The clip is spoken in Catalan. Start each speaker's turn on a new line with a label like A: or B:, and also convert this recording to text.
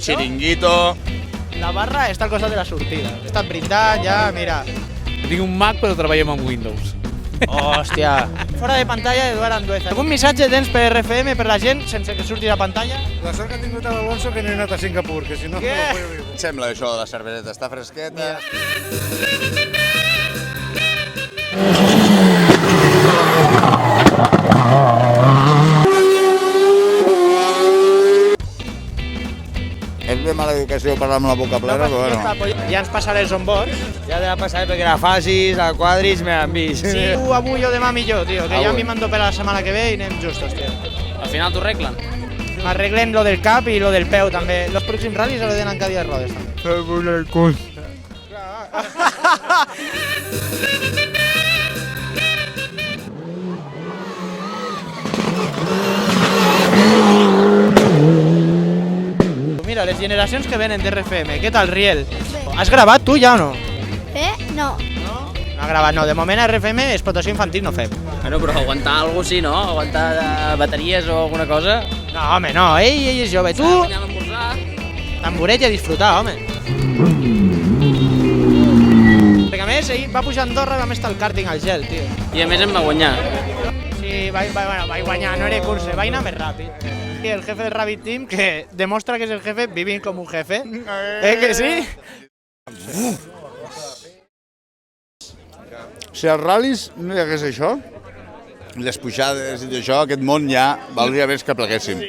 A: chiringuito...
B: La barra està al costat de la sortida. He estat brindant, ja, mira.
C: Tinc un Mac però treballem amb Windows.
B: Hòstia. Fora de pantalla, Eduard Andueza. Algun missatge tens per RFM, per la gent, sense que surti a pantalla?
D: La sort que ha tingut l'Alonso que no he anat a Singapur, que si no...
B: Què?
D: No ho podria dir.
A: Em sembla això de la cerveseta, està fresqueta. És de mala educació parlar amb la boca plena, però bueno.
B: Ja ens passaré els onboards.
E: Ja te va passar perquè la facis, al quadris, me l'han vist.
B: Sí, avui o demà millor, tio, que ja m'hi mando per la setmana que ve i anem justos, tio.
C: Al final t'ho arreglen.
B: M'arreglen lo del cap i lo del peu, també. Los pròxims ral·lis se lo den en cadira de rodes, també. Mira, les generacions que venen d'RFM, què tal, Riel? Has gravat tu ja o no?
F: No.
B: No ha gravat, no. De moment a RFM explotació infantil no fem.
C: Bueno, però aguantar alguna cosa sí, no? Aguantar bateries o alguna cosa.
B: No, home, no, ell és jove. Tu,
C: Anem a esmorzar.
B: tamboret i a disfrutar, home. Perquè a més, ell va pujar a Andorra i vam estar al càrting al gel, tio.
C: I a més em va guanyar.
B: Sí, vaig guanyar, no era curse, vaig anar més ràpid. I el jefe del Rabbit Team, que demostra que és el jefe vivint com un jefe. Que sí?
A: Si als ral·lis no hi hagués això, les pujades i això, aquest món ja valdria més que pleguéssim.